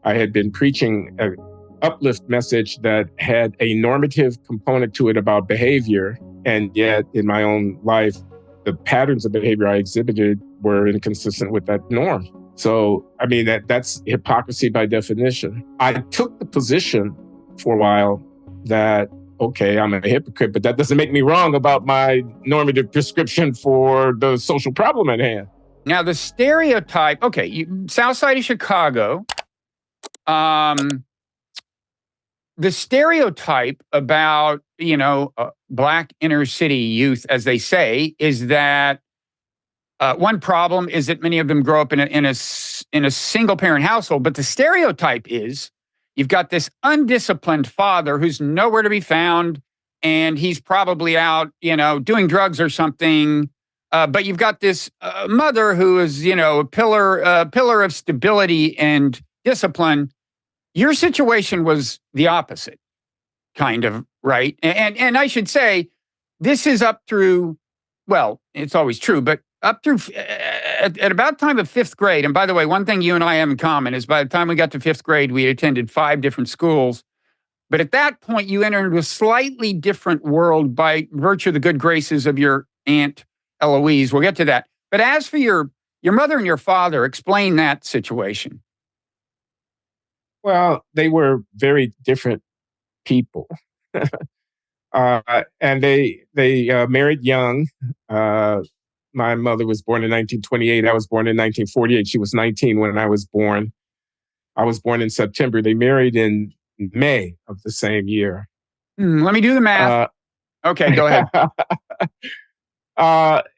I had been preaching an uplift message that had a normative component to it about behavior. And yet in my own life, the patterns of behavior I exhibited were inconsistent with that norm. So, I mean, that's hypocrisy by definition. I took the position for a while that, okay, I'm a hypocrite, but that doesn't make me wrong about my normative prescription for the social problem at hand. Now, the stereotype, okay, south side of Chicago, the stereotype about, Black inner city youth, as they say, is that one problem is that many of them grow up in a single parent household. But the stereotype is you've got this undisciplined father who's nowhere to be found, and he's probably out, doing drugs or something. But you've got this mother who is, a pillar of stability and discipline. Your situation was the opposite, kind of, right? And I should say, this is up through, well, it's always true, but up through at about time of fifth grade. And by the way, one thing you and I have in common is by the time we got to fifth grade, we attended 5 different schools. But at that point, you entered into a slightly different world by virtue of the good graces of your Aunt Eloise. We'll get to that. But as for your mother and your father, explain that situation. Well, they were very different people. And they married young. My mother was born in 1928. I was born in 1948. She was 19 when I was born. I was born in September. They married in May of the same year. Let me do the math. Okay, go ahead.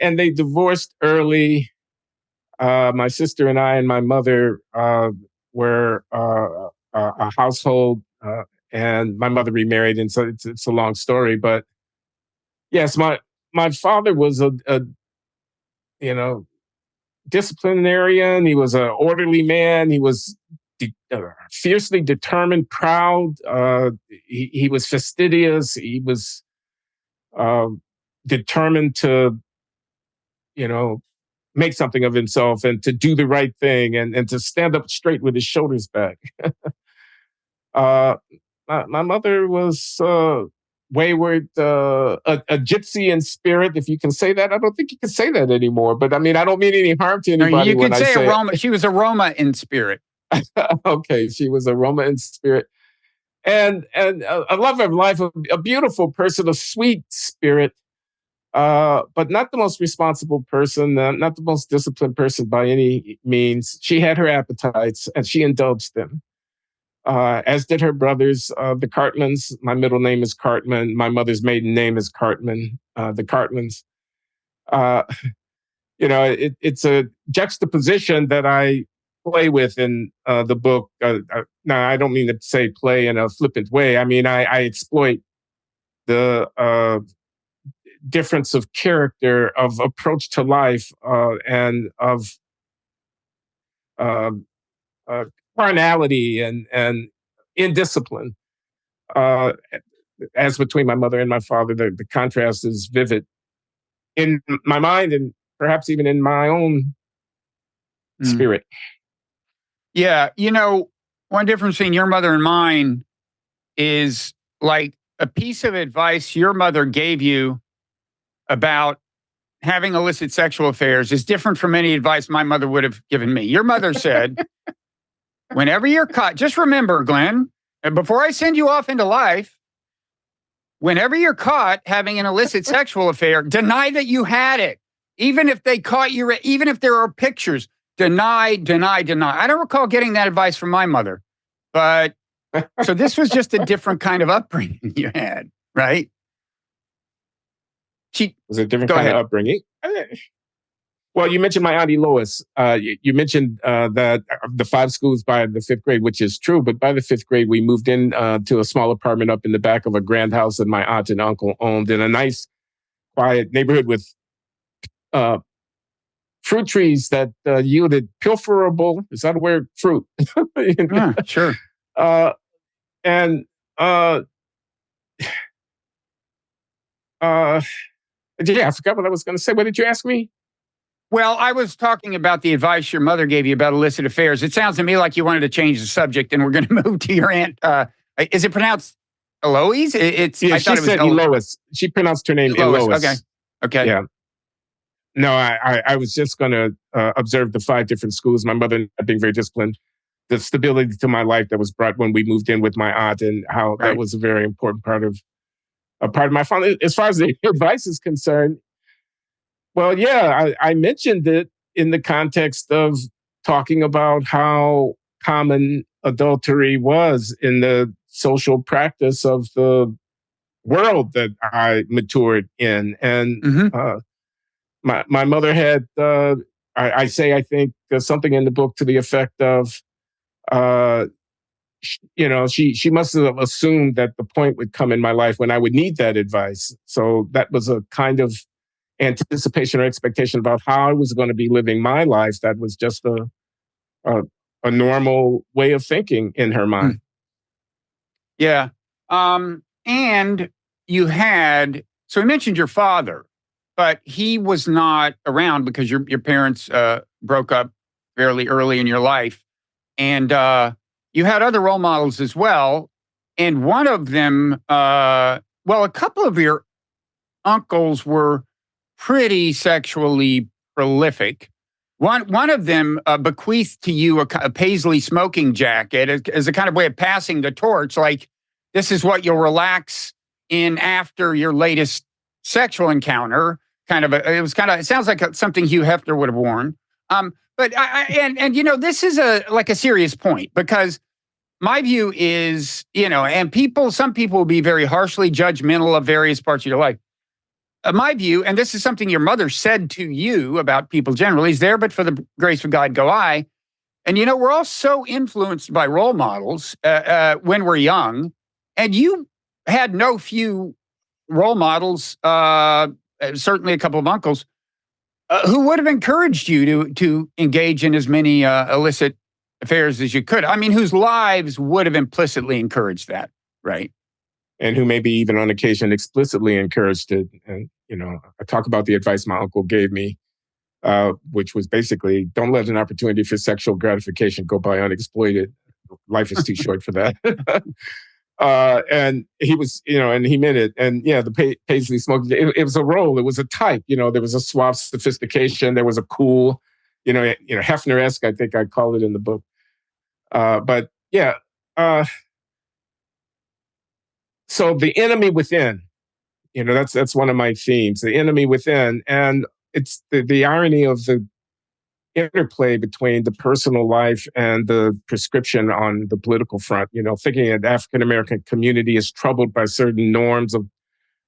And they divorced early. My sister and I and my mother were a household, and my mother remarried, and so it's a long story. But yes, my father was a disciplinarian. He was an orderly man. He was fiercely determined, proud. He was fastidious. He was determined to, make something of himself and to do the right thing and to stand up straight with his shoulders back. My mother was wayward, a gypsy in spirit, if you can say that. I don't think you can say that anymore. But I mean, I don't mean any harm to anybody. No, you when could I say a Roma. She was a Roma in spirit. Okay, she was a Roma in spirit, and a lover of life, a beautiful person, a sweet spirit, but not the most responsible person, not the most disciplined person by any means. She had her appetites, and she indulged them. As did her brothers, the Cartmans. My middle name is Cartman. My mother's maiden name is Cartman. The Cartmans. It's a juxtaposition that I play with in the book. Now, I don't mean to say play in a flippant way. I mean, I exploit the difference of character, of approach to life, and of carnality and indiscipline. As between my mother and my father, the contrast is vivid in my mind and perhaps even in my own spirit. Yeah. One difference between your mother and mine is like a piece of advice your mother gave you about having illicit sexual affairs is different from any advice my mother would have given me. Your mother said, whenever you're caught, just remember, Glenn, and before I send you off into life, whenever you're caught having an illicit sexual affair, deny that you had it. Even if they caught you, even if there are pictures, deny. I don't recall getting that advice from my mother. But so this was just a different kind of upbringing you had, right? Was a different kind of upbringing. Well, you mentioned my Auntie Lois. You mentioned that the 5 schools by the 5th grade, which is true. But by the 5th grade, we moved in to a small apartment up in the back of a grand house that my aunt and uncle owned in a nice, quiet neighborhood with fruit trees that yielded pilferable, is that a word? Fruit. Yeah, sure. Yeah, I forgot what I was going to say. What did you ask me? Well, I was talking about the advice your mother gave you about illicit affairs. It sounds to me like you wanted to change the subject, and we're going to move to your aunt. Is it pronounced Eloise? Yeah, I she thought it was said Eloise. She pronounced her name Eloise. Okay. Eloise. Okay. Yeah. No, I was just going to observe the 5 different schools. My mother not being very disciplined, the stability to my life that was brought when we moved in with my aunt, and how that was a very important part of my family. As far as the advice is concerned, well, yeah, I mentioned it in the context of talking about how common adultery was in the social practice of the world that I matured in. And my mother had, I say, I think something in the book to the effect of, she must have assumed that the point would come in my life when I would need that advice. So that was a kind of anticipation or expectation about how I was going to be living my life. That was just a normal way of thinking in her mind. Yeah. And you had, so I mentioned your father, but he was not around because your parents broke up fairly early in your life. And you had other role models as well. And one of them, a couple of your uncles were pretty sexually prolific. One of them bequeathed to you a paisley smoking jacket as a kind of way of passing the torch. Like, this is what you'll relax in after your latest sexual encounter. It sounds like something Hugh Hefner would have worn. But this is a serious point, because my view is, some people will be very harshly judgmental of various parts of your life. My view, and this is something your mother said to you about people generally, is there, but for the grace of God go I. And, we're all so influenced by role models when we're young. And you had no few role models, certainly a couple of uncles, who would have encouraged you to engage in as many illicit affairs as you could. I mean, whose lives would have implicitly encouraged that, right? And who maybe even on occasion explicitly encouraged it. And, I talk about the advice my uncle gave me, which was basically, don't let an opportunity for sexual gratification go by unexploited. Life is too short for that. And he was, and he meant it. And yeah, the paisley smoking, it was a role. It was a type. There was a suave sophistication. There was a cool, Hefner-esque, I think I call it in the book. But yeah. So the enemy within, that's one of my themes, the enemy within. And it's the irony of the interplay between the personal life and the prescription on the political front. Thinking that the African-American community is troubled by certain norms of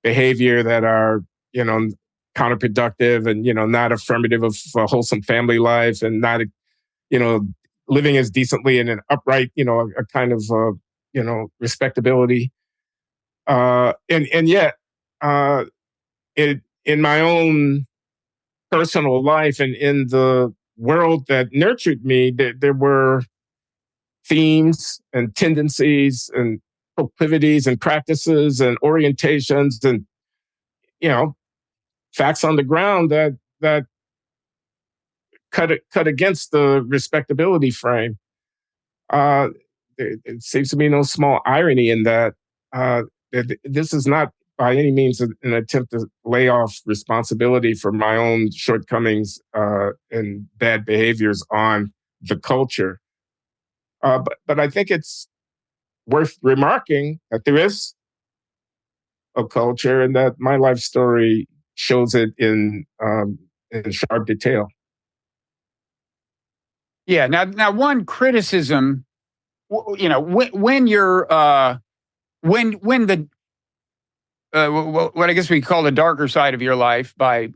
behavior that are, counterproductive and, not affirmative of a wholesome family life, and not, living as decently in an upright, a kind of, respectability. And yet, in my own personal life and in the world that nurtured me, there were themes and tendencies and proclivities and practices and orientations and, facts on the ground that cut against the respectability frame. It seems to me no small irony in that. This is not by any means an attempt to lay off responsibility for my own shortcomings and bad behaviors on the culture. But I think it's worth remarking that there is a culture, and that my life story shows it in sharp detail. Yeah. Now, one criticism, when you're when the what I guess we call the darker side of your life by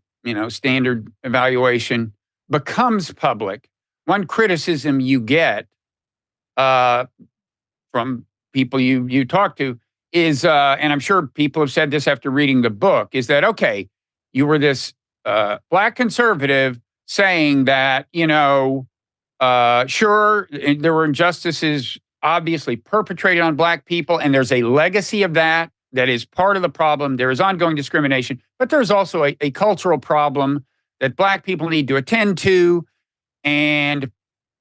standard evaluation becomes public. One criticism you get from people you talk to is, and I'm sure people have said this after reading the book, is that, okay, you were this Black conservative saying that, sure, there were injustices obviously perpetrated on Black people, and there's a legacy of that is part of the problem. There is ongoing discrimination, but there's also a cultural problem that Black people need to attend to. And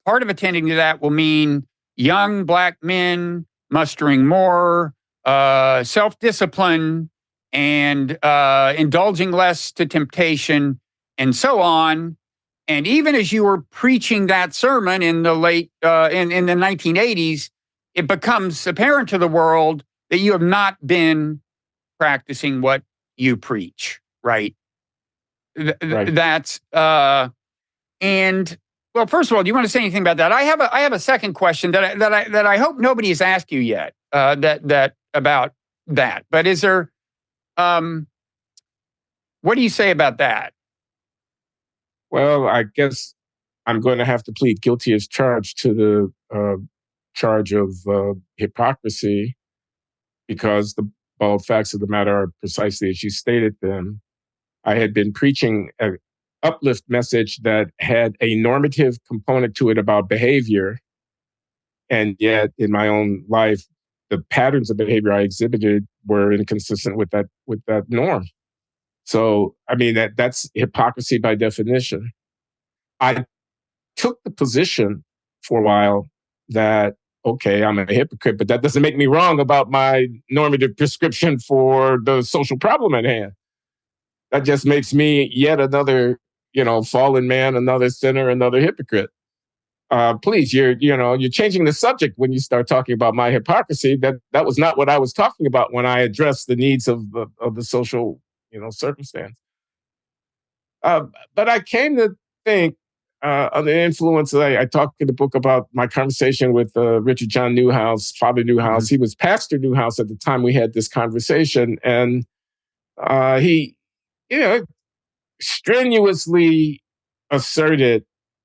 part of attending to that will mean young Black men mustering more self-discipline and indulging less to temptation and so on. And even as you were preaching that sermon in the in the 1980s, it becomes apparent to the world that you have not been practicing what you preach, right? Right. That's and well, first of all, do you want to say anything about that? I have a second question that I hope nobody has asked you yet. That about that. But is there? What do you say about that? Well, I guess I'm going to have to plead guilty as charged to the charge of hypocrisy, because the bald facts of the matter are precisely as you stated them. I had been preaching an uplift message that had a normative component to it about behavior. And yet in my own life, the patterns of behavior I exhibited were inconsistent with that norm. So, I mean, that's hypocrisy by definition. I took the position for a while that, okay, I'm a hypocrite, but that doesn't make me wrong about my normative prescription for the social problem at hand. That just makes me yet another, fallen man, another sinner, another hypocrite. Please, you're changing the subject when you start talking about my hypocrisy. That was not what I was talking about when I addressed the needs of the social, circumstance. But I came to think, under the influence, I talked in the book about my conversation with Richard John Newhouse, Father Newhouse. Mm-hmm. He was Pastor Newhouse at the time we had this conversation, and he, strenuously asserted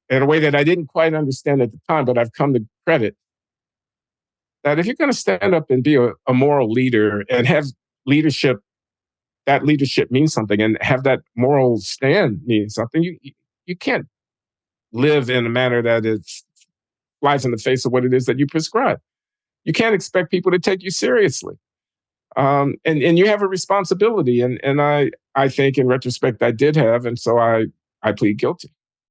in a way that I didn't quite understand at the time, but I've come to credit, that if you're going to stand up and be a moral leader and have leadership, that leadership means something, and have that moral stand mean something, you can't live in a manner that flies in the face of what it is that you prescribe. You can't expect people to take you seriously. And you have a responsibility. And I think in retrospect, I did have. And so I plead guilty.